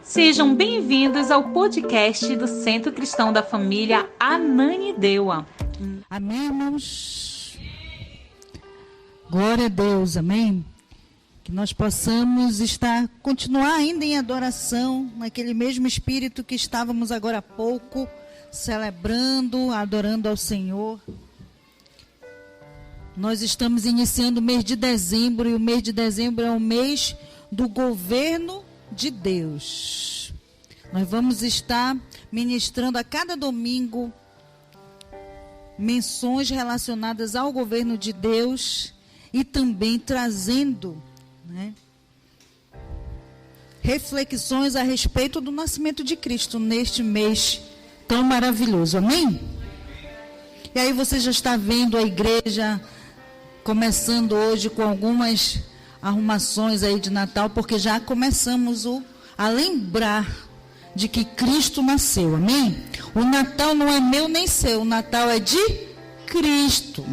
Sejam bem-vindos ao podcast do Centro Cristão da Família Ananindeua. Amém, irmãos? Glória a Deus, amém? Que nós possamos continuar ainda em adoração, naquele mesmo espírito que estávamos agora há pouco, celebrando, adorando ao Senhor. Nós estamos iniciando o mês de dezembro, e o mês de dezembro é o mês do governo de Deus. Nós vamos estar ministrando a cada domingo menções relacionadas ao governo de Deus e também trazendo, reflexões a respeito do nascimento de Cristo neste mês tão maravilhoso, amém? E aí você já está vendo a igreja começando hoje com algumas arrumações aí de Natal, porque já começamos a lembrar de que Cristo nasceu, amém? O Natal não é meu nem seu, o Natal é de Cristo,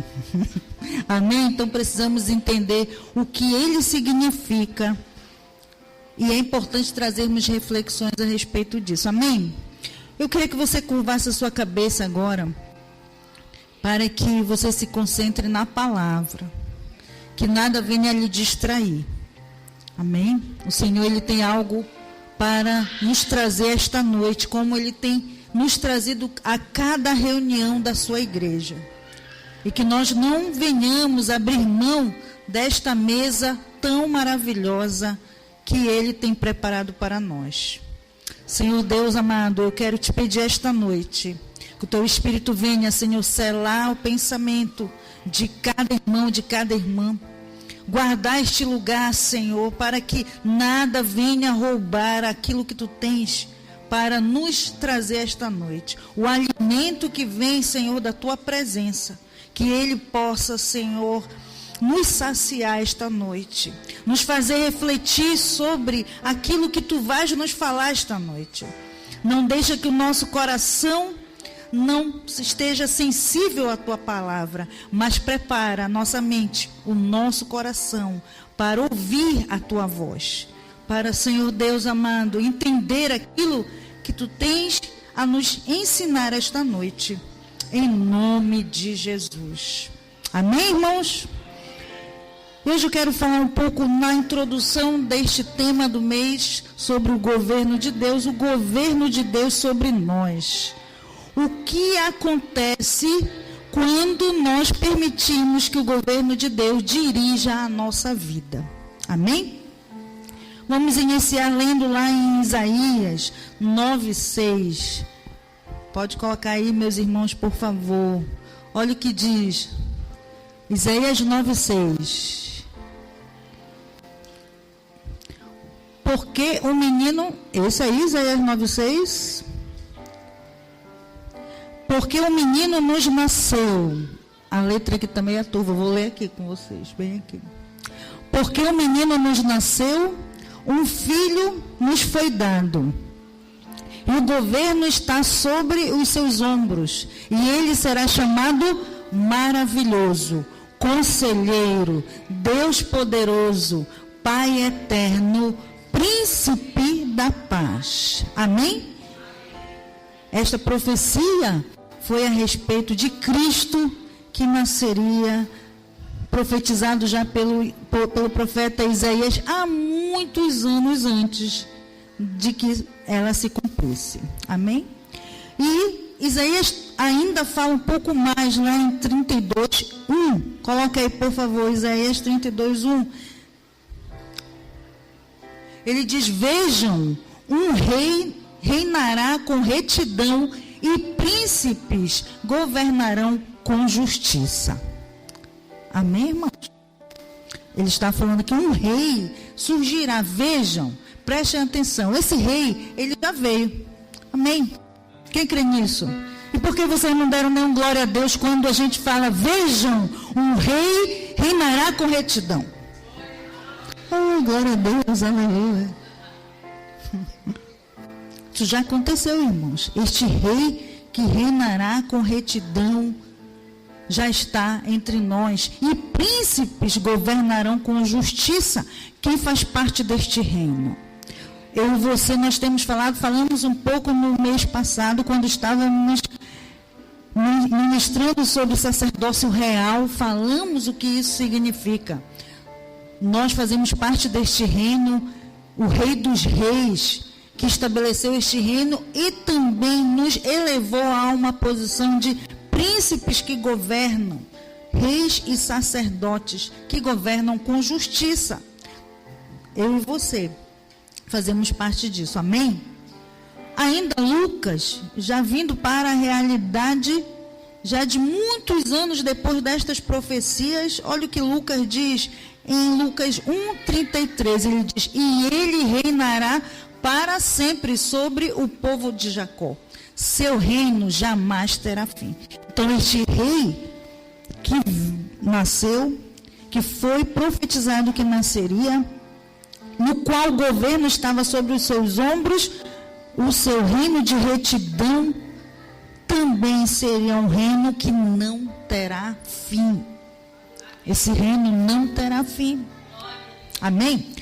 amém? Então precisamos entender o que ele significa, e é importante trazermos reflexões a respeito disso, amém? Eu queria que você curvasse a sua cabeça agora, para que você se concentre na palavra, que nada venha lhe distrair, amém? O Senhor, ele tem algo para nos trazer esta noite, como ele tem nos trazido a cada reunião da sua igreja, e que nós não venhamos abrir mão desta mesa tão maravilhosa que ele tem preparado para nós. Senhor Deus amado, eu quero te pedir esta noite, que o teu Espírito venha, Senhor, selar o pensamento de cada irmão, de cada irmã. Guardar este lugar, Senhor, para que nada venha roubar aquilo que tu tens para nos trazer esta noite. O alimento que vem, Senhor, da tua presença. Que ele possa, Senhor, nos saciar esta noite. Nos fazer refletir sobre aquilo que tu vais nos falar esta noite. Não deixa que o nosso coração não esteja sensível à tua palavra, mas prepara a nossa mente, o nosso coração, para ouvir a tua voz. Para, Senhor Deus amado, entender aquilo que tu tens a nos ensinar esta noite. Em nome de Jesus. Amém, irmãos? Hoje eu quero falar um pouco na introdução deste tema do mês sobre o governo de Deus, o governo de Deus sobre nós. O que acontece quando nós permitimos que o governo de Deus dirija a nossa vida? Amém? Vamos iniciar lendo lá em Isaías 9:6. Pode colocar aí, meus irmãos, por favor. Olha o que diz. Isaías 9:6. Porque o menino... Esse aí, Isaías 9:6... Porque o menino nos nasceu. A letra aqui também é turva, vou ler aqui com vocês, bem aqui. Porque o menino nos nasceu, um filho nos foi dado. E o governo está sobre os seus ombros. E ele será chamado Maravilhoso, Conselheiro, Deus Poderoso, Pai Eterno, Príncipe da Paz. Amém? Esta profecia foi a respeito de Cristo, que nasceria, profetizado já pelo profeta Isaías há muitos anos antes de que ela se cumprisse. Amém? E Isaías ainda fala um pouco mais lá em 32:1. Coloca aí, por favor, Isaías 32:1. Ele diz: vejam, um rei reinará com retidão e príncipes governarão com justiça. Amém, irmãos? Ele está falando que um rei surgirá. Vejam, prestem atenção. Esse rei, ele já veio. Amém? Quem crê nisso? E por que vocês não deram nenhum glória a Deus quando a gente fala: vejam, um rei reinará com retidão? Oh, glória a Deus, aleluia. Isso já aconteceu, irmãos. Este rei que reinará com retidão já está entre nós. E príncipes governarão com justiça. Quem faz parte deste reino? Eu e você, nós temos falamos um pouco no mês passado, quando estávamos ministrando sobre sacerdócio real, falamos o que isso significa. Nós fazemos parte deste reino, o Rei dos Reis, que estabeleceu este reino e também nos elevou a uma posição de príncipes que governam, reis e sacerdotes que governam com justiça. Eu e você fazemos parte disso, amém? Ainda Lucas, já vindo para a realidade, já de muitos anos depois destas profecias, olha o que Lucas diz em Lucas 1:33, ele diz: e ele reinará para sempre sobre o povo de Jacó. Seu reino jamais terá fim. Então, este rei que nasceu, que foi profetizado que nasceria, no qual o governo estava sobre os seus ombros, o seu reino de retidão também seria um reino que não terá fim. Esse reino não terá fim. Amém?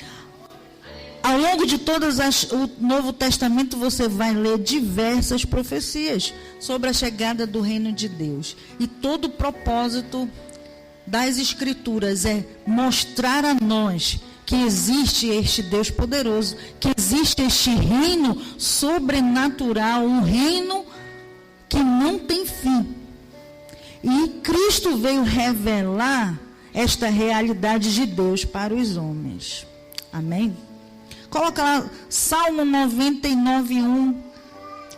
Ao longo de o Novo Testamento, você vai ler diversas profecias sobre a chegada do reino de Deus. E todo o propósito das Escrituras é mostrar a nós que existe este Deus poderoso, que existe este reino sobrenatural, um reino que não tem fim. E Cristo veio revelar esta realidade de Deus para os homens. Amém? Coloca lá Salmo 99:1,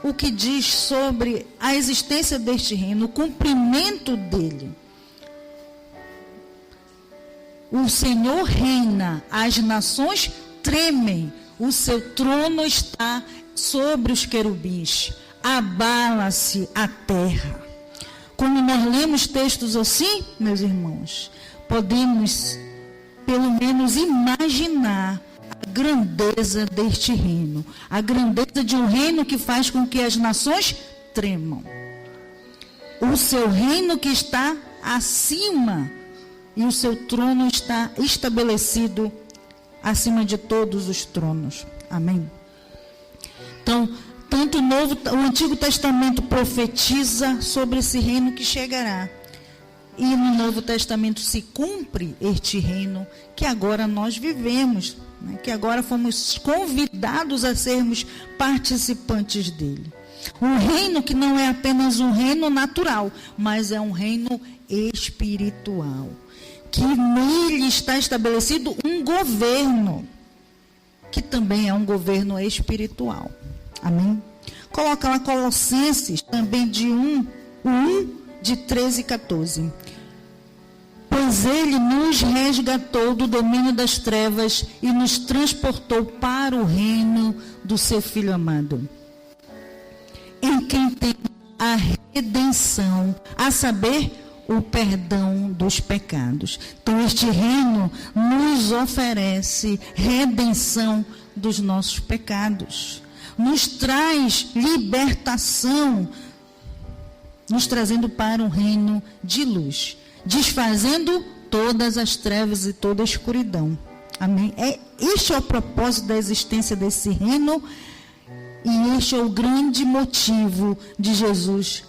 o que diz sobre a existência deste reino, o cumprimento dele. O Senhor reina, as nações tremem, o seu trono está sobre os querubins, abala-se a terra. Quando nós lemos textos assim, meus irmãos, podemos pelo menos imaginar a grandeza deste reino, a grandeza de um reino que faz com que as nações tremam. O seu reino que está acima e o seu trono está estabelecido acima de todos os tronos. Amém? Então, tanto o Antigo Testamento profetiza sobre esse reino que chegará. E no Novo Testamento se cumpre este reino que agora nós vivemos, né? Que agora fomos convidados a sermos participantes dele. Um reino que não é apenas um reino natural, mas é um reino espiritual. Que nele está estabelecido um governo, que também é um governo espiritual. Amém? Coloca lá Colossenses, também de 1, 13 e 14. Pois ele nos resgatou do domínio das trevas e nos transportou para o reino do seu Filho amado, em quem tem a redenção, a saber, o perdão dos pecados. Então, este reino nos oferece redenção dos nossos pecados, nos traz libertação, nos trazendo para um reino de luz, desfazendo todas as trevas e toda a escuridão. Amém? Este é o propósito da existência desse reino, e este é o grande motivo de Jesus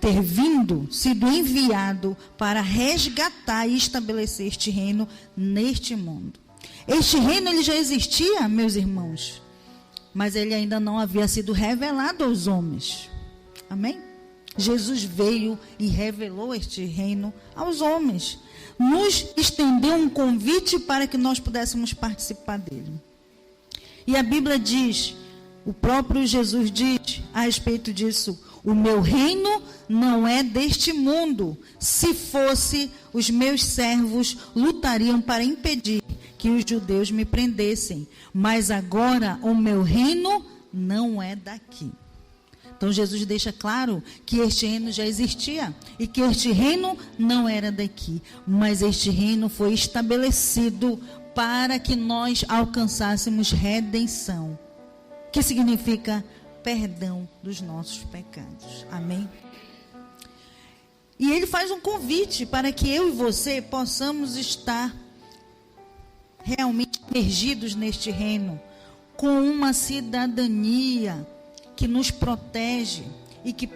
ter vindo, sido enviado para resgatar e estabelecer este reino neste mundo. Este reino ele já existia, meus irmãos, mas ele ainda não havia sido revelado aos homens. Amém? Jesus veio e revelou este reino aos homens. Nos estendeu um convite para que nós pudéssemos participar dele. E a Bíblia diz, o próprio Jesus diz a respeito disso: o meu reino não é deste mundo. Se fosse, os meus servos lutariam para impedir que os judeus me prendessem. Mas agora o meu reino não é daqui. Então Jesus deixa claro que este reino já existia e que este reino não era daqui, mas este reino foi estabelecido para que nós alcançássemos redenção, que significa perdão dos nossos pecados. Amém? E ele faz um convite para que eu e você possamos estar realmente imergidos neste reino, com uma cidadania que nos protege e que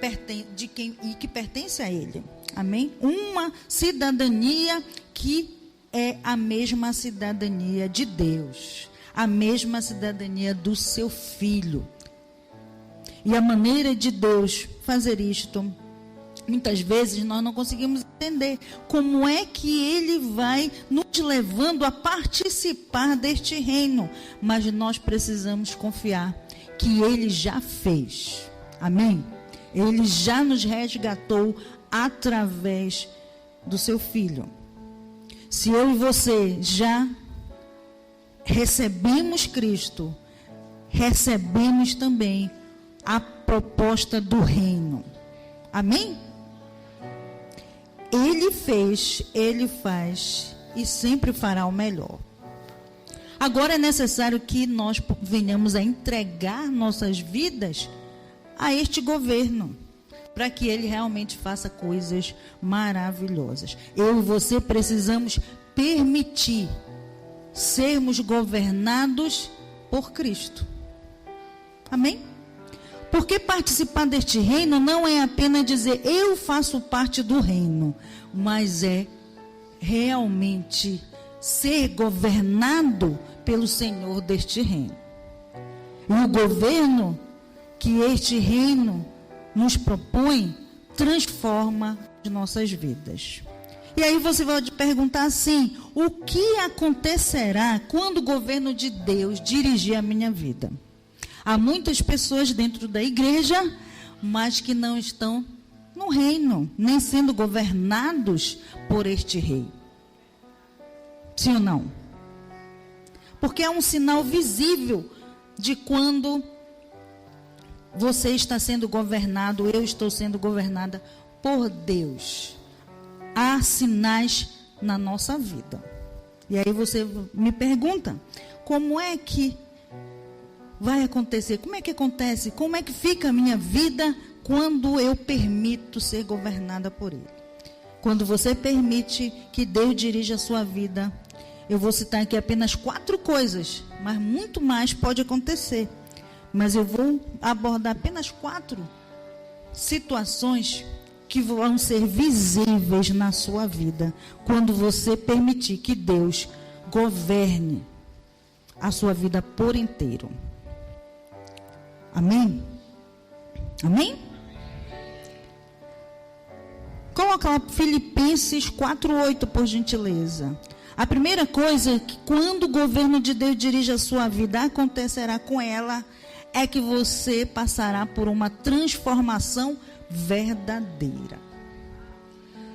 pertence a Ele. Amém? Uma cidadania que é a mesma cidadania de Deus, a mesma cidadania do seu Filho. E a maneira de Deus fazer isto, muitas vezes nós não conseguimos entender como é que Ele vai nos levando a participar deste reino, mas nós precisamos confiar que Ele já fez. Amém? Ele já nos resgatou através do seu Filho. Se eu e você já recebemos Cristo, recebemos também a proposta do reino. Amém? Ele fez, Ele faz e sempre fará o melhor. Agora é necessário que nós venhamos a entregar nossas vidas a este governo, para que ele realmente faça coisas maravilhosas. Eu e você precisamos permitir sermos governados por Cristo. Amém? Porque participar deste reino não é apenas dizer eu faço parte do reino, mas é realmente ser governado pelo Senhor deste reino. E o governo que este reino nos propõe transforma as nossas vidas. E aí você vai perguntar assim: o que acontecerá quando o governo de Deus dirigir a minha vida? Há muitas pessoas dentro da igreja, mas que não estão no reino, nem sendo governados por este rei. Sim ou não? Porque é um sinal visível de quando você está sendo governado, eu estou sendo governada por Deus. Há sinais na nossa vida. E aí você me pergunta, como é que vai acontecer? Como é que acontece? Como é que fica a minha vida quando eu permito ser governada por Ele? Quando você permite que Deus dirija a sua vida, eu vou citar aqui apenas 4 coisas, mas muito mais pode acontecer. Mas eu vou abordar apenas 4 situações que vão ser visíveis na sua vida quando você permitir que Deus governe a sua vida por inteiro. Amém? Amém? Coloca lá Filipenses 4:8, por gentileza. A primeira coisa que quando o governo de Deus dirige a sua vida, acontecerá com ela, é que você passará por uma transformação verdadeira.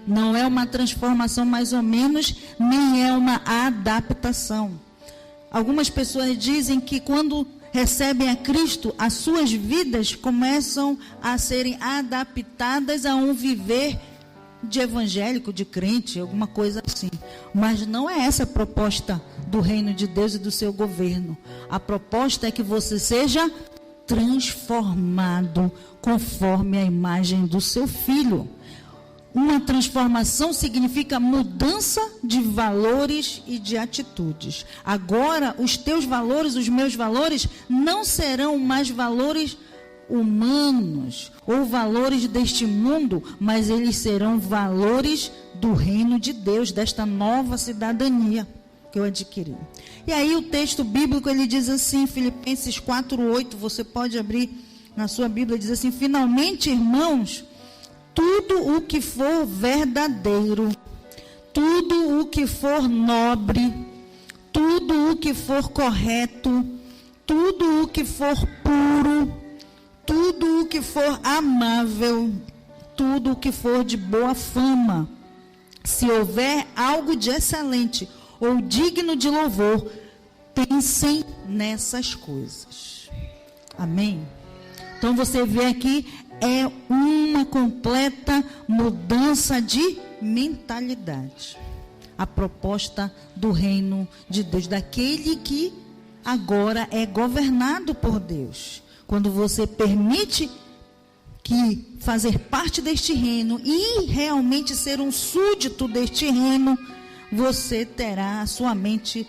Não é uma transformação mais ou menos, nem é uma adaptação. Algumas pessoas dizem que quando recebem a Cristo, as suas vidas começam a serem adaptadas a um viver de evangélico, de crente, alguma coisa assim. Mas não é essa a proposta do reino de Deus e do seu governo. A proposta é que você seja transformado conforme a imagem do seu Filho. Uma transformação significa mudança de valores e de atitudes. Agora, os teus valores, os meus valores, não serão mais valores humanos ou valores deste mundo, mas eles serão valores do reino de Deus, desta nova cidadania que eu adquiri. E aí o texto bíblico, ele diz assim, Filipenses 4:8, você pode abrir na sua Bíblia, diz assim: finalmente, irmãos, tudo o que for verdadeiro, tudo o que for nobre, tudo o que for correto, tudo o que for puro, tudo o que for amável, tudo o que for de boa fama, se houver algo de excelente ou digno de louvor, pensem nessas coisas. Amém? Então você vê aqui, é uma completa mudança de mentalidade. A proposta do reino de Deus, daquele que agora é governado por Deus. Quando você permite que fazer parte deste reino e realmente ser um súdito deste reino, você terá a sua mente,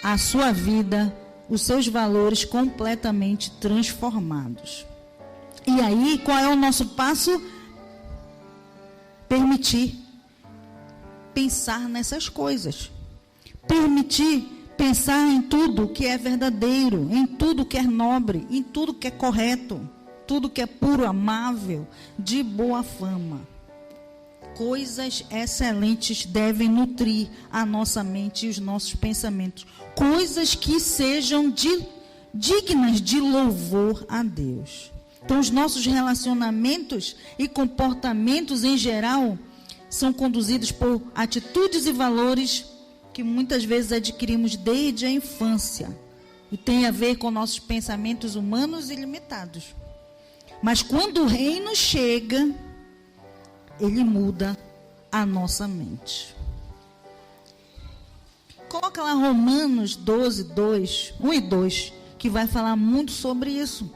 a sua vida os seus valores completamente transformados. E aí, qual é o nosso passo? Permitir pensar nessas coisas. Permitir pensar em tudo que é verdadeiro, em tudo que é nobre, em tudo que é correto, tudo que é puro, amável, de boa fama. Coisas excelentes devem nutrir a nossa mente e os nossos pensamentos. Coisas que sejam dignas de louvor a Deus. Então, os nossos relacionamentos e comportamentos em geral são conduzidos por atitudes e valores que muitas vezes adquirimos desde a infância. E tem a ver com nossos pensamentos humanos e limitados. Mas quando o reino chega, ele muda a nossa mente. Coloca lá Romanos 12, 2, 1 e 2, que vai falar muito sobre isso.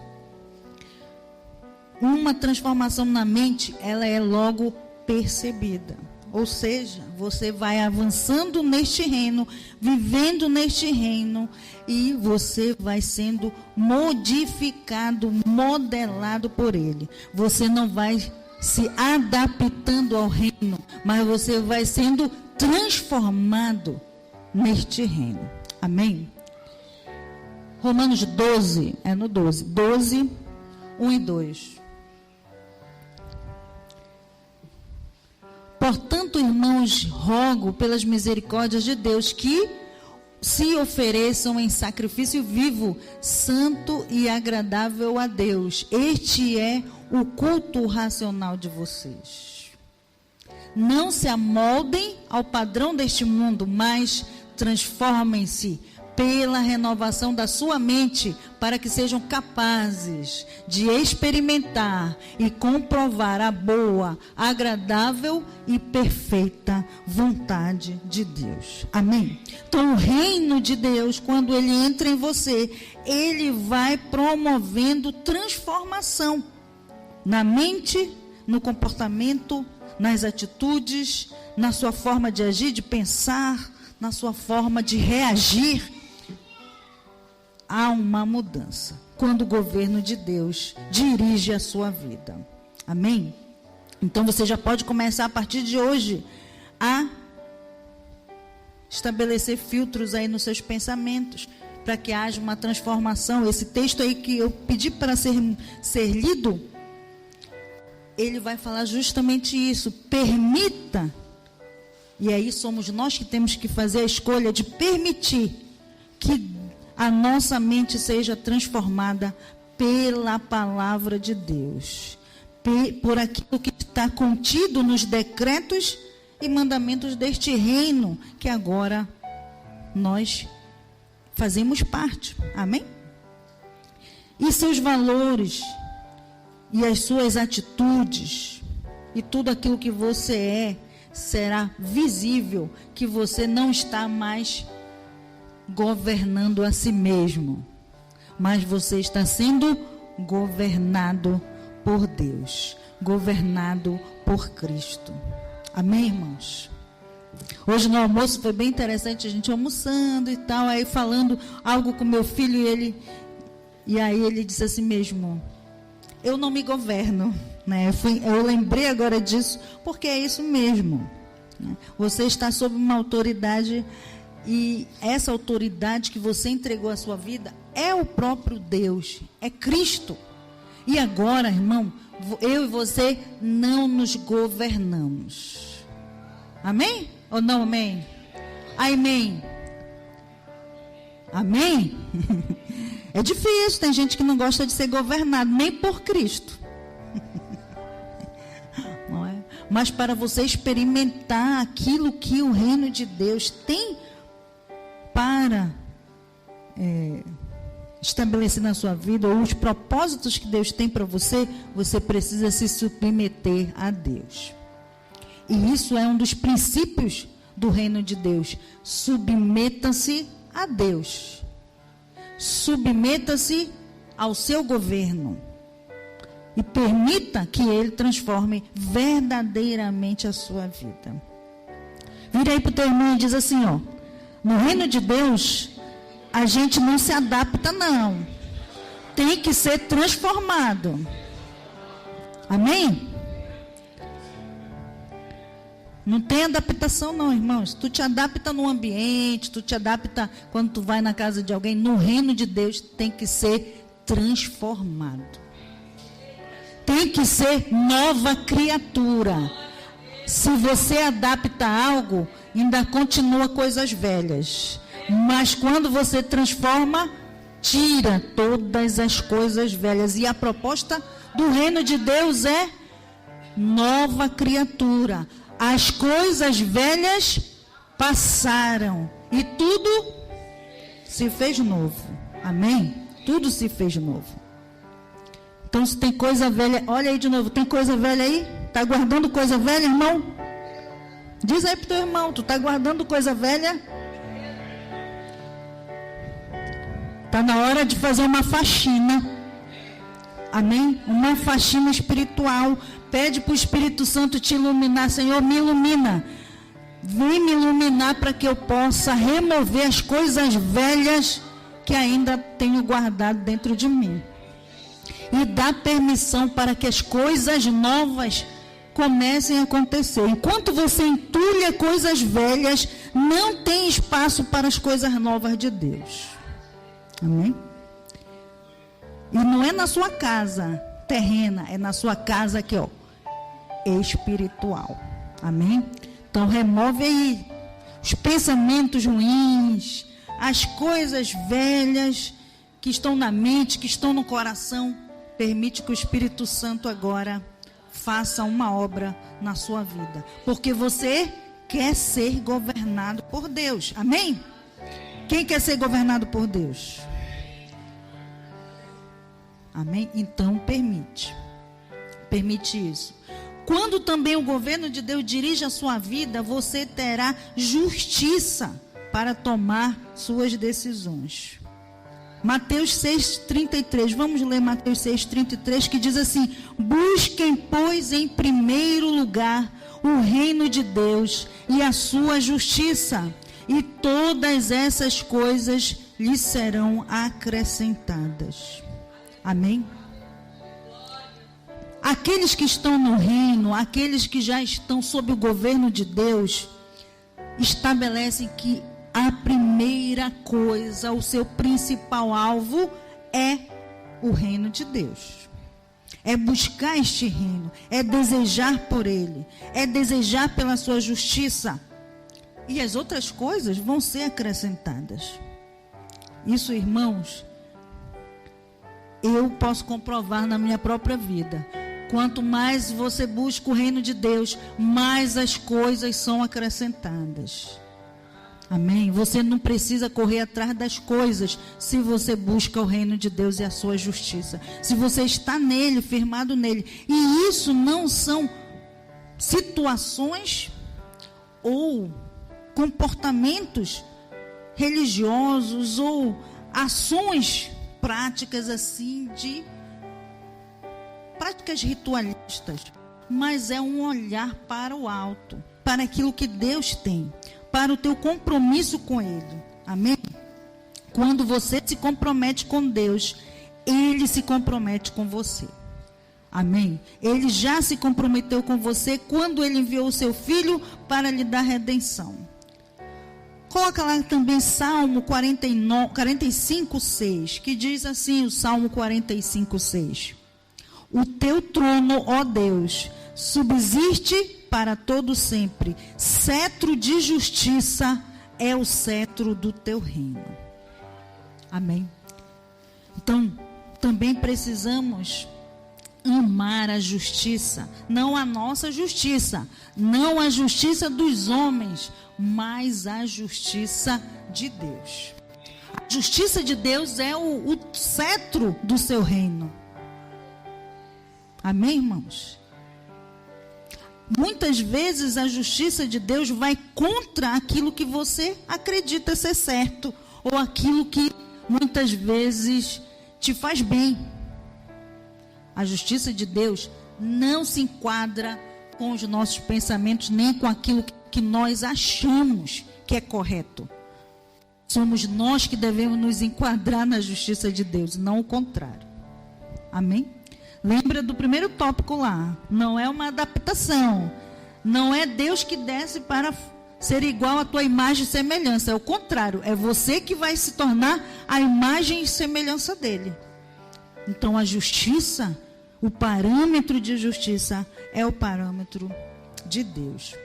Uma transformação na mente, ela é logo percebida. Ou seja, você vai avançando neste reino, vivendo neste reino, e você vai sendo modificado, modelado por ele. Você não vai se adaptando ao reino, mas você vai sendo transformado neste reino. Amém? Romanos 12, no 12, 12, 1 e 2. Portanto, irmãos, rogo pelas misericórdias de Deus que se ofereçam em sacrifício vivo, santo e agradável a Deus. Este é o culto racional de vocês. Não se amoldem ao padrão deste mundo, mas transformem-se pela renovação da sua mente, para que sejam capazes de experimentar e comprovar a boa, agradável e perfeita vontade de Deus. Amém? Então, o reino de Deus, quando ele entra em você, ele vai promovendo transformação na mente, no comportamento, nas atitudes, na sua forma de agir, de pensar, na sua forma de reagir. Há uma mudança quando o governo de Deus dirige a sua vida. Amém? Então você já pode começar a partir de hoje a estabelecer filtros aí nos seus pensamentos, para que haja uma transformação. Esse texto aí que eu pedi para ser lido, ele vai falar justamente isso. Permita, e aí somos nós que temos que fazer a escolha de permitir que a nossa mente seja transformada pela palavra de Deus, por aquilo que está contido nos decretos e mandamentos deste reino, que agora nós fazemos parte. Amém? E seus valores, e as suas atitudes, e tudo aquilo que você é, será visível que você não está mais governando a si mesmo, mas você está sendo governado por Deus, governado por Cristo. Amém, irmãos? Hoje no almoço foi bem interessante, a gente almoçando e tal, aí falando algo com meu filho, e aí ele disse assim mesmo: eu não me governo, né? Eu lembrei agora disso, porque é isso mesmo, né? Você está sob uma autoridade, e essa autoridade que você entregou à sua vida é o próprio Deus, é Cristo. E agora, irmão, eu e você não nos governamos. Amém? Ou não amém? Amém. Amém? É difícil, tem gente que não gosta de ser governado, nem por Cristo. Não é? Mas para você experimentar aquilo que o reino de Deus tem para estabelecer na sua vida, ou os propósitos que Deus tem para você, você precisa se submeter a Deus. E isso é um dos princípios do reino de Deus. Submeta-se a Deus. Submeta-se ao seu governo. E permita que Ele transforme verdadeiramente a sua vida. Vira aí para o teu irmão e diz assim, ó: no reino de Deus, a gente não se adapta, não. Tem que ser transformado. Amém? Não tem adaptação não, irmãos. Tu te adapta no ambiente, tu te adapta quando tu vai na casa de alguém. No reino de Deus tem que ser transformado. Tem que ser nova criatura. Se você adapta algo, ainda continua coisas velhas. Mas quando você transforma, tira todas as coisas velhas. E a proposta do reino de Deus é nova criatura. As coisas velhas passaram e tudo se fez novo. Amém? Tudo se fez novo. Então, se tem coisa velha, olha aí de novo, tem coisa velha aí? Está guardando coisa velha, irmão? Diz aí para o teu irmão, tu está guardando coisa velha? Está na hora de fazer uma faxina. Amém? Uma faxina espiritual. Pede para o Espírito Santo te iluminar. Senhor, me ilumina. Vem me iluminar para que eu possa remover as coisas velhas que ainda tenho guardado dentro de mim. E dá permissão para que as coisas novas comecem a acontecer. Enquanto você entulha coisas velhas, não tem espaço para as coisas novas de Deus. Amém? E não é na sua casa terrena, é na sua casa aqui, ó, espiritual. Amém? Então remove aí os pensamentos ruins, as coisas velhas que estão na mente, que estão no coração. Permite que o Espírito Santo agora faça uma obra na sua vida. Porque você quer ser governado por Deus. Amém? Quem quer ser governado por Deus? Amém? Então permite. Permite isso. Quando também o governo de Deus dirige a sua vida, você terá justiça para tomar suas decisões. Mateus 6,33. Vamos ler Mateus 6,33, que diz assim: busquem, pois, em primeiro lugar o reino de Deus e a sua justiça, e todas essas coisas lhes serão acrescentadas. Amém? Aqueles que estão no reino, aqueles que já estão sob o governo de Deus, estabelecem que a primeira coisa, o seu principal alvo é o reino de Deus. É buscar este reino, é desejar por ele, é desejar pela sua justiça. E as outras coisas vão ser acrescentadas. Isso, irmãos, eu posso comprovar na minha própria vida. Quanto mais você busca o reino de Deus, mais as coisas são acrescentadas. Amém? Você não precisa correr atrás das coisas se você busca o reino de Deus e a sua justiça. Se você está nele, firmado nele. E isso não são situações ou comportamentos religiosos ou ações práticas assim de práticas ritualistas, mas é um olhar para o alto, para aquilo que Deus tem, para o teu compromisso com Ele. Amém? Quando você se compromete com Deus, Ele se compromete com você. Amém? Ele já se comprometeu com você quando Ele enviou o seu Filho para lhe dar redenção. Coloca lá também Salmo 45:6, que diz assim, o Salmo 45:6. O teu trono, ó Deus, subsiste para todo sempre. Cetro de justiça é o cetro do teu reino. Amém? Então, também precisamos amar a justiça, não a nossa justiça, não a justiça dos homens, mas a justiça de Deus. A justiça de Deus é o cetro do seu reino. Amém, irmãos? Muitas vezes a justiça de Deus vai contra aquilo que você acredita ser certo, ou aquilo que muitas vezes te faz bem. A justiça de Deus não se enquadra com os nossos pensamentos, nem com aquilo que nós achamos que é correto. Somos nós que devemos nos enquadrar na justiça de Deus, não o contrário. Amém? Lembra do primeiro tópico lá. Não é uma adaptação. Não é Deus que desce para ser igual à tua imagem e semelhança. É o contrário. É você que vai se tornar a imagem e semelhança dele. Então a justiça, o parâmetro de justiça é o parâmetro de Deus.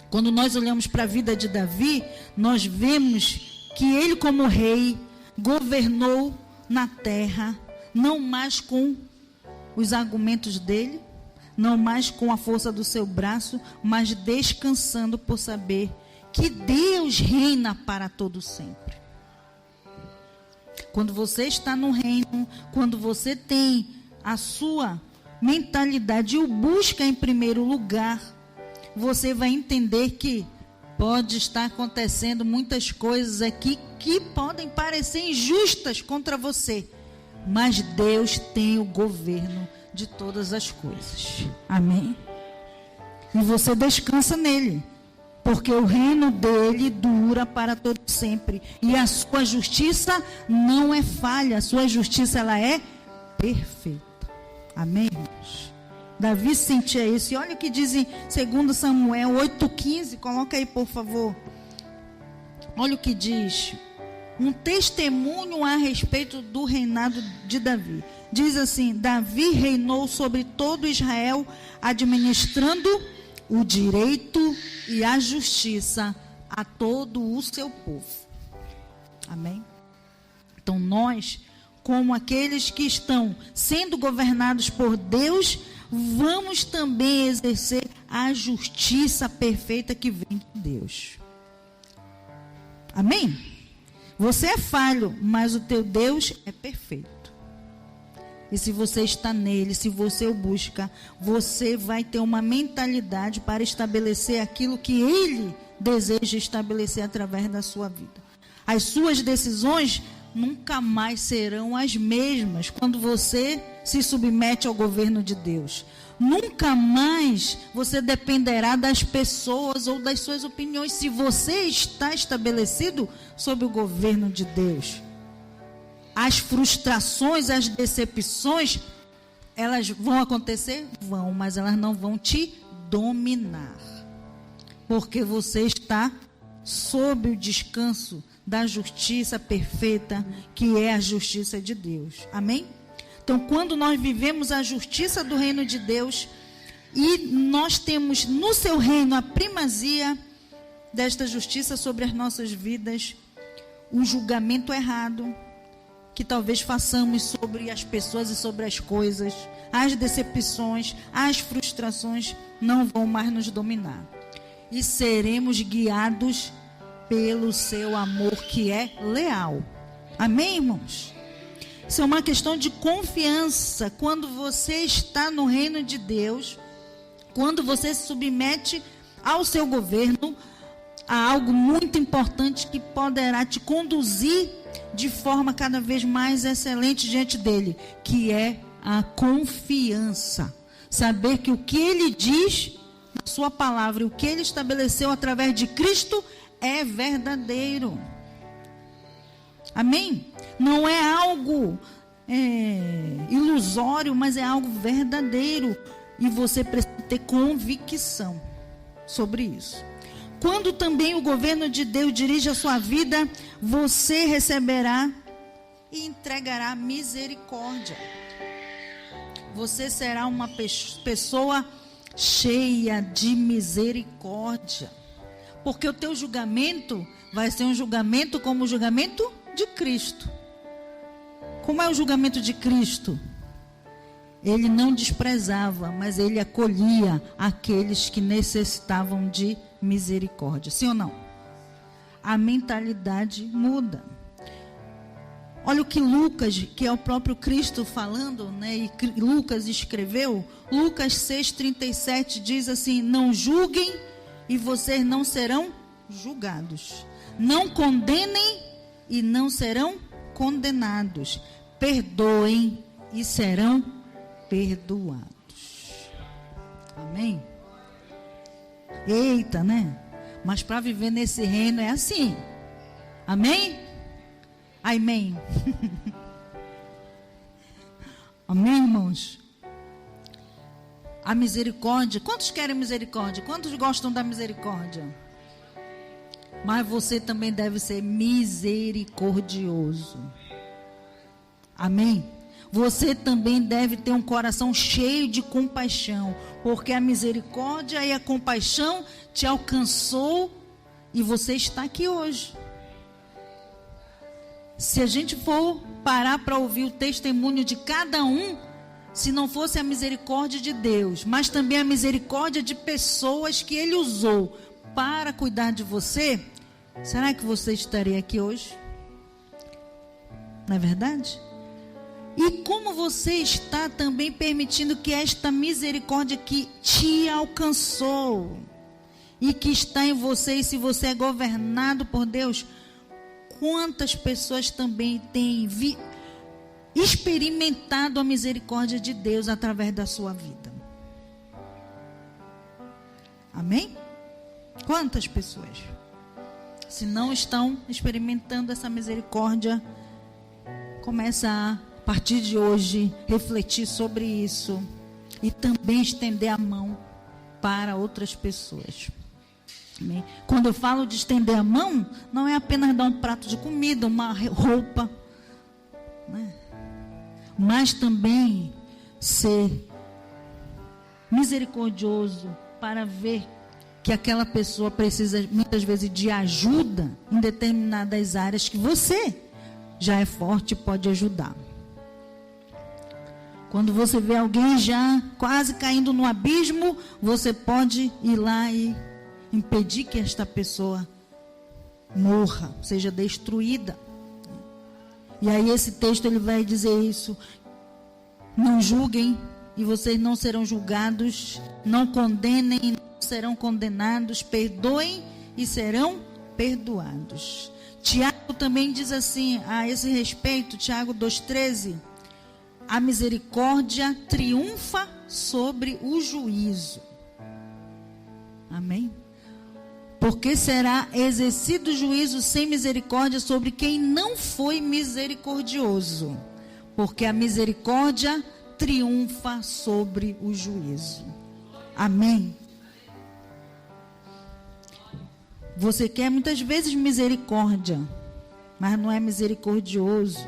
Quando nós olhamos para a vida de Davi, nós vemos que ele, como rei, governou na terra, não mais com os argumentos dele, não mais com a força do seu braço, mas descansando por saber que Deus reina para todo sempre. Quando você está no reino, quando você tem a sua mentalidade e o busca em primeiro lugar, você vai entender que pode estar acontecendo muitas coisas aqui que podem parecer injustas contra você, mas Deus tem o governo de todas as coisas. Amém? E você descansa nele, porque o reino dele dura para todo sempre. E a sua justiça não é falha, a sua justiça ela é perfeita. Amém, irmãos? Davi sentia isso. E olha o que diz em 2 Samuel 8,15. Coloca aí, por favor. Olha o que diz. Um testemunho a respeito do reinado de Davi. Diz assim: Davi reinou sobre todo Israel, administrando o direito e a justiça a todo o seu povo. Amém? Então nós, como aqueles que estão sendo governados por Deus, vamos também exercer a justiça perfeita que vem de Deus. Amém? Você é falho, mas o teu Deus é perfeito. E se você está nele, se você o busca, você vai ter uma mentalidade para estabelecer aquilo que ele deseja estabelecer através da sua vida. As suas decisões nunca mais serão as mesmas quando você se submete ao governo de Deus. Nunca mais você dependerá das pessoas ou das suas opiniões se você está estabelecido sob o governo de Deus. As frustrações, as decepções, elas vão acontecer? Vão, mas elas não vão te dominar. Porque você está sob o descanso da justiça perfeita, que é a justiça de Deus. Amém? Então, quando nós vivemos a justiça do reino de Deus, e nós temos no seu reino a primazia desta justiça sobre as nossas vidas, o julgamento errado que talvez façamos sobre as pessoas e sobre as coisas, as decepções, as frustrações não vão mais nos dominar. E seremos guiados pelo seu amor que é leal. Amém, irmãos? Isso é uma questão de confiança. Quando você está no reino de Deus, quando você se submete ao seu governo, há algo muito importante que poderá te conduzir de forma cada vez mais excelente diante dele, que é a confiança. Saber que o que ele diz na sua palavra, o que ele estabeleceu através de Cristo é verdadeiro. Amém? Não é algo ilusório, mas é algo verdadeiro. E você precisa ter convicção sobre isso. Quando também o governo de Deus dirige a sua vida, você receberá e entregará misericórdia. Você será uma pessoa cheia de misericórdia. Porque o teu julgamento vai ser um julgamento como o julgamento de Cristo. Como é o julgamento de Cristo? Ele não desprezava, mas ele acolhia aqueles que necessitavam de misericórdia. Sim ou não? A mentalidade muda. Olha o que Lucas, que é o próprio Cristo falando, né? E Lucas escreveu. Lucas 6,37 diz assim: não julguem e vocês não serão julgados. Não condenem e não serão condenados. Perdoem e serão perdoados. Amém? Eita, né? Mas para viver nesse reino é assim. Amém? Amém. Amém, irmãos? A misericórdia. Quantos querem misericórdia? Quantos gostam da misericórdia? Mas você também deve ser misericordioso. Amém? Você também deve ter um coração cheio de compaixão, porque a misericórdia e a compaixão te alcançou e você está aqui hoje. Se a gente for parar para ouvir o testemunho de cada um, se não fosse a misericórdia de Deus, mas também a misericórdia de pessoas que Ele usou para cuidar de você, será que você estaria aqui hoje? Não é verdade? E como você está também permitindo que esta misericórdia que te alcançou e que está em você, e se você é governado por Deus, quantas pessoas também têm experimentado a misericórdia de Deus através da sua vida? Amém? Quantas pessoas? Se não estão experimentando essa misericórdia, começa a partir de hoje refletir sobre isso e também estender a mão para outras pessoas. Amém? Quando eu falo de estender a mão, não é apenas dar um prato de comida, uma roupa, né? Mas também ser misericordioso para ver que aquela pessoa precisa muitas vezes de ajuda em determinadas áreas que você já é forte e pode ajudar. Quando você vê alguém já quase caindo no abismo, você pode ir lá e impedir que esta pessoa morra, seja destruída. E aí esse texto ele vai dizer isso: não julguem e vocês não serão julgados, não condenem e não serão condenados, perdoem e serão perdoados. Tiago também diz assim a esse respeito, Tiago 2,13: a misericórdia triunfa sobre o juízo. Amém? Porque será exercido juízo sem misericórdia sobre quem não foi misericordioso. Porque a misericórdia triunfa sobre o juízo. Amém? Você quer muitas vezes misericórdia, mas não é misericordioso.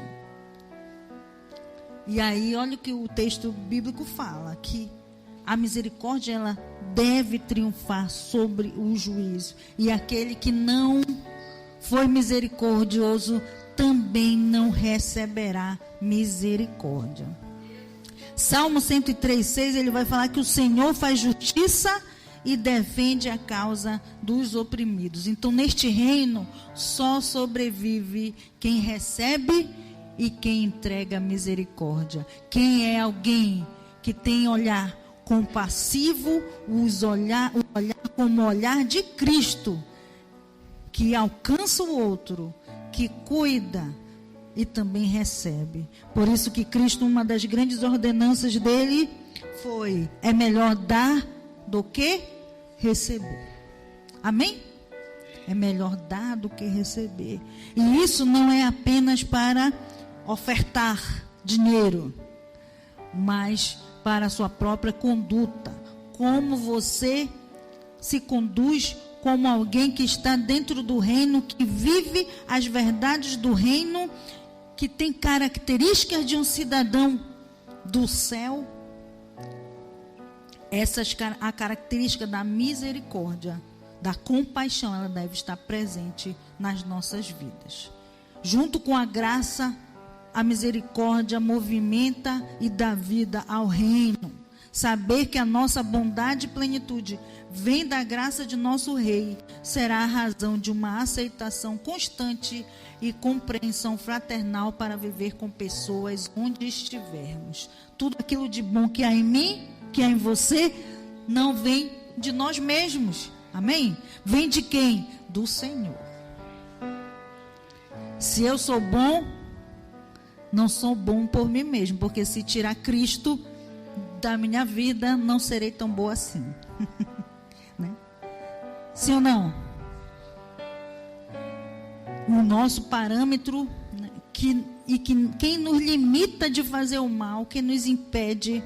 E aí, olha o que o texto bíblico fala, que a misericórdia, ela deve triunfar sobre o juízo. E aquele que não foi misericordioso também não receberá misericórdia. Salmo 103:6, ele vai falar que o Senhor faz justiça e defende a causa dos oprimidos. Então, neste reino, só sobrevive quem recebe e quem entrega misericórdia. Quem é alguém que tem olhar compassivo, o olhar como o olhar de Cristo, que alcança o outro, que cuida e também recebe. Por isso que Cristo, uma das grandes ordenanças dele foi: é melhor dar do que receber. Amém? É melhor dar do que receber. E isso não é apenas para ofertar dinheiro, mas para a sua própria conduta. Como você se conduz como alguém que está dentro do reino, que vive as verdades do reino, que tem características de um cidadão do céu. A característica da misericórdia, da compaixão, ela deve estar presente nas nossas vidas. Junto com a graça, a misericórdia movimenta e dá vida ao reino. Saber que a nossa bondade e plenitude vem da graça de nosso Rei será a razão de uma aceitação constante e compreensão fraternal para viver com pessoas onde estivermos. Tudo aquilo de bom que há em mim, que há em você, não vem de nós mesmos. Amém? Vem de quem? Do Senhor. Se eu sou bom, não sou bom por mim mesmo, porque se tirar Cristo da minha vida, não serei tão boa assim. Né? Sim ou não? O nosso parâmetro, né, que quem nos limita de fazer o mal, quem nos impede,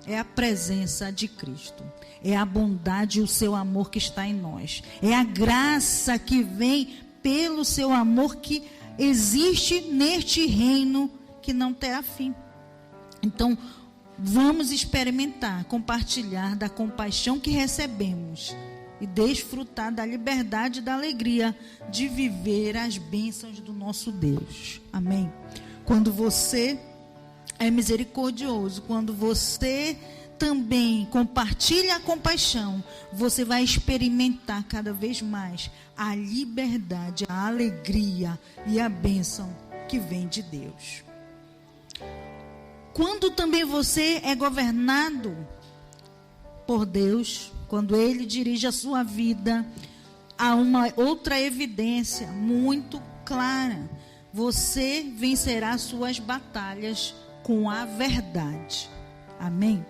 é a presença de Cristo. É a bondade e o seu amor que está em nós. É a graça que vem pelo seu amor que existe neste reino que não terá fim. Então, vamos experimentar, compartilhar da compaixão que recebemos e desfrutar da liberdade e da alegria de viver as bênçãos do nosso Deus. Amém? Quando você é misericordioso, quando você também compartilha a compaixão, você vai experimentar cada vez mais a liberdade, a alegria e a bênção que vem de Deus. Quando também você é governado por Deus, quando Ele dirige a sua vida, há uma outra evidência muito clara. Você vencerá suas batalhas com a verdade. Amém?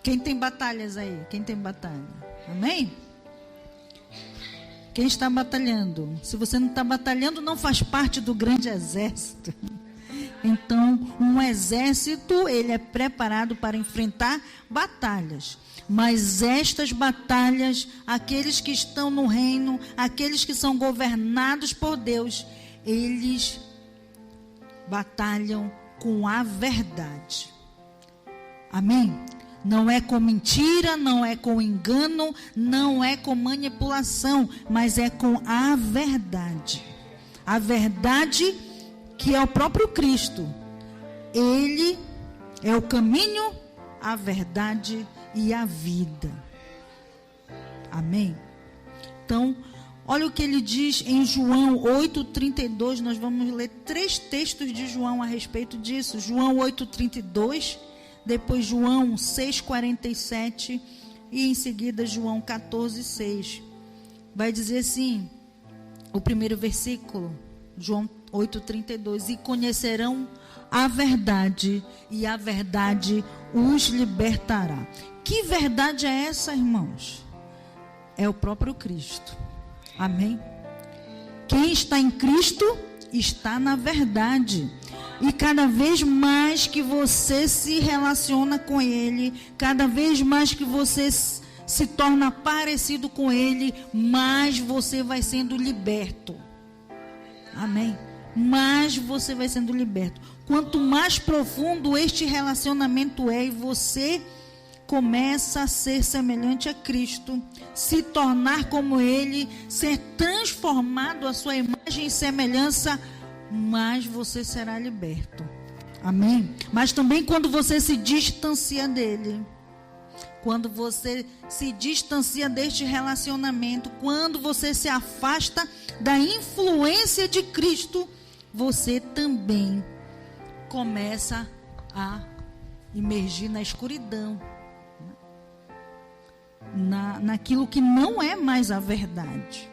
Quem tem batalhas aí? Quem tem batalha? Amém? Quem está batalhando? Se você não está batalhando, não faz parte do grande exército. Então, um exército, ele é preparado para enfrentar batalhas. Mas estas batalhas, aqueles que estão no reino, aqueles que são governados por Deus, eles batalham com a verdade. Amém? Não é com mentira, não é com engano, não é com manipulação, mas é com a verdade. A verdade que é o próprio Cristo. Ele é o caminho, a verdade e a vida. Amém? Então, olha o que ele diz em João 8,32. Nós vamos ler 3 textos de João a respeito disso. João 8,32, depois João 6,47 e em seguida João 14,6. Vai dizer assim, o primeiro versículo, João 8,32. E conhecerão a verdade, e a verdade os libertará. Que verdade é essa, irmãos? É o próprio Cristo. Amém? Quem está em Cristo está na verdade. E cada vez mais que você se relaciona com Ele, cada vez mais que você se torna parecido com Ele, mais você vai sendo liberto. Amém? Mais você vai sendo liberto. Quanto mais profundo este relacionamento é e você começa a ser semelhante a Cristo, se tornar como Ele, ser transformado à sua imagem e semelhança, mais você será liberto. Amém? Mas também quando você se distancia dele, quando você se distancia deste relacionamento, quando você se afasta da influência de Cristo, você também começa a imergir na escuridão, naquilo que não é mais a verdade.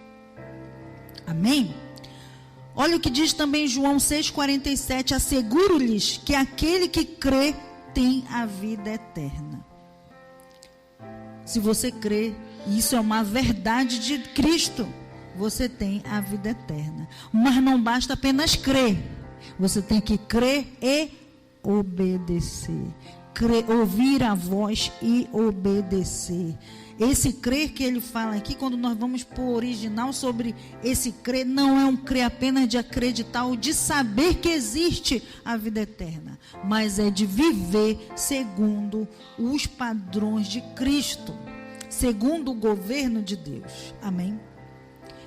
Amém? Olha o que diz também João 6,47. Asseguro-lhes que aquele que crê tem a vida eterna. Se você crê, isso é uma verdade de Cristo, você tem a vida eterna. Mas não basta apenas crer. Você tem que crer e obedecer. Ouvir a voz e obedecer. Esse crer que ele fala aqui, quando nós vamos para o original sobre esse crer, não é um crer apenas de acreditar ou de saber que existe a vida eterna, mas é de viver segundo os padrões de Cristo, segundo o governo de Deus. Amém?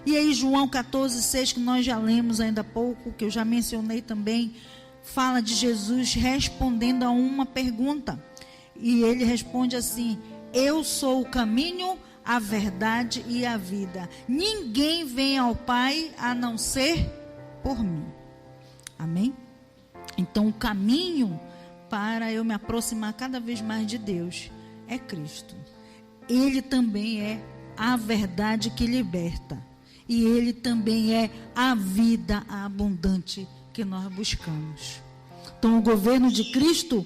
E aí João 14,6, que nós já lemos ainda há pouco, que eu já mencionei também, fala de Jesus respondendo a uma pergunta. E ele responde assim: eu sou o caminho, a verdade e a vida. Ninguém vem ao Pai a não ser por mim. Amém? Então o caminho para eu me aproximar cada vez mais de Deus é Cristo. Ele também é a verdade que liberta. E Ele também é a vida abundante que nós buscamos. Então o governo de Cristo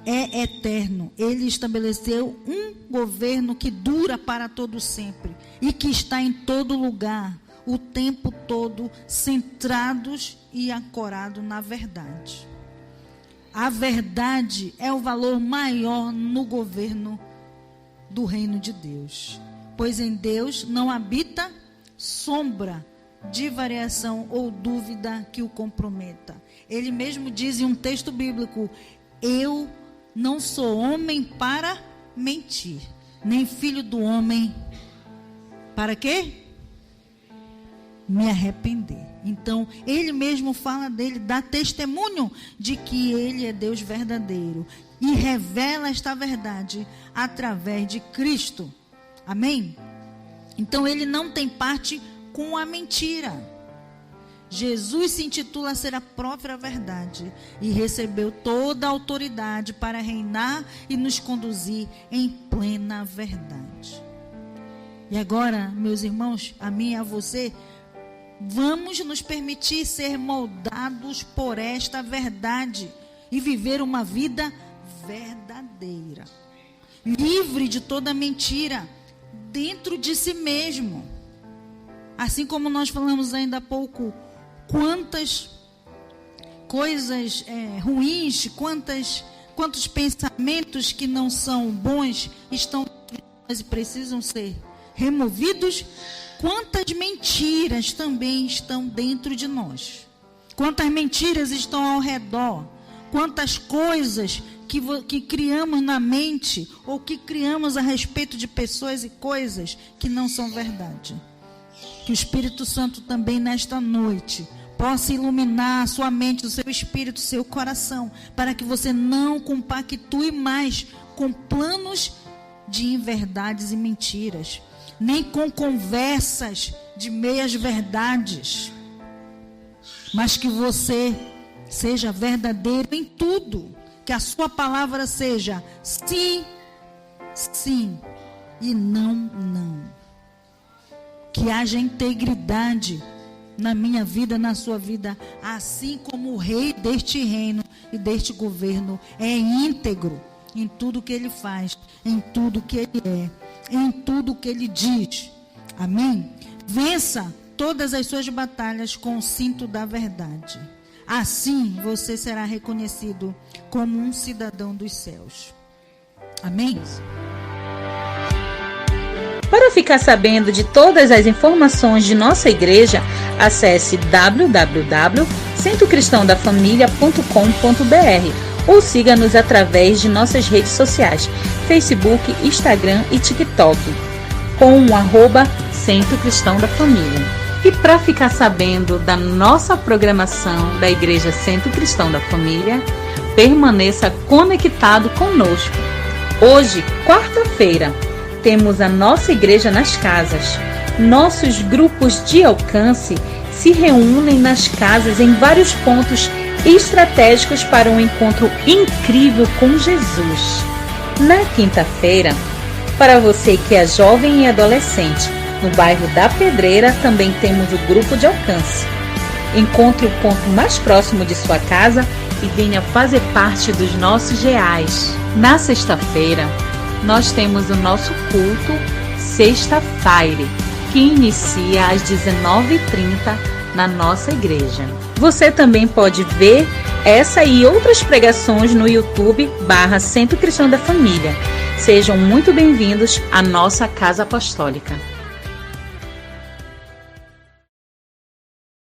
é eterno. Ele estabeleceu um governo que dura para todo sempre e que está em todo lugar. o tempo todo centrados e ancorados na verdade. A verdade é o valor maior no governo do reino de Deus, pois em Deus não habita sombra de variação ou dúvida que o comprometa. Ele mesmo diz em um texto bíblico: eu não sou homem para mentir, nem filho do homem para quê? Me arrepender. Então, ele mesmo fala dele, dá testemunho de que ele é Deus verdadeiro e revela esta verdade através de Cristo. Amém? Então, ele não tem parte com a mentira. Jesus se intitula ser a própria verdade e recebeu toda a autoridade para reinar e nos conduzir em plena verdade. E agora, meus irmãos, a mim e a você, vamos nos permitir ser moldados por esta verdade e viver uma vida verdadeira, livre de toda mentira, dentro de si mesmo. Assim como nós falamos ainda há pouco, quantas coisas ruins, quantos pensamentos que não são bons estão dentro de nós e precisam ser removidos. Quantas mentiras também estão dentro de nós? Quantas mentiras estão ao redor? Quantas coisas que criamos na mente ou que criamos a respeito de pessoas e coisas que não são verdade? Que o Espírito Santo também nesta noite possa iluminar a sua mente, o seu espírito, o seu coração, para que você não compactue mais com planos de inverdades e mentiras, nem com conversas de meias verdades, mas que você seja verdadeiro em tudo, que a sua palavra seja sim, sim e não, não. Que haja integridade na minha vida, na sua vida, assim como o rei deste reino e deste governo é íntegro em tudo que ele faz, em tudo que ele é, em tudo que ele diz. Amém? Vença todas as suas batalhas com o cinto da verdade. Assim você será reconhecido como um cidadão dos céus. Amém? Para ficar sabendo de todas as informações de nossa igreja, acesse www.centrocristãodafamilia.com.br ou siga-nos através de nossas redes sociais, Facebook, Instagram e TikTok, com o @Centro Cristão da Família. E para ficar sabendo da nossa programação da Igreja Centro Cristão da Família, permaneça conectado conosco. Hoje, quarta-feira, temos a nossa igreja nas casas. Nossos grupos de alcance se reúnem nas casas em vários pontos estratégicos para um encontro incrível com Jesus. Na quinta-feira, para você que é jovem e adolescente, no bairro da Pedreira também temos o grupo de alcance. Encontre o ponto mais próximo de sua casa e venha fazer parte dos nossos reais. Na sexta-feira, nós temos o nosso culto Sexta Fire, que inicia às 19h30 na nossa igreja. Você também pode ver essa e outras pregações no YouTube /Centro Cristão da Família. Sejam muito bem-vindos à nossa Casa Apostólica.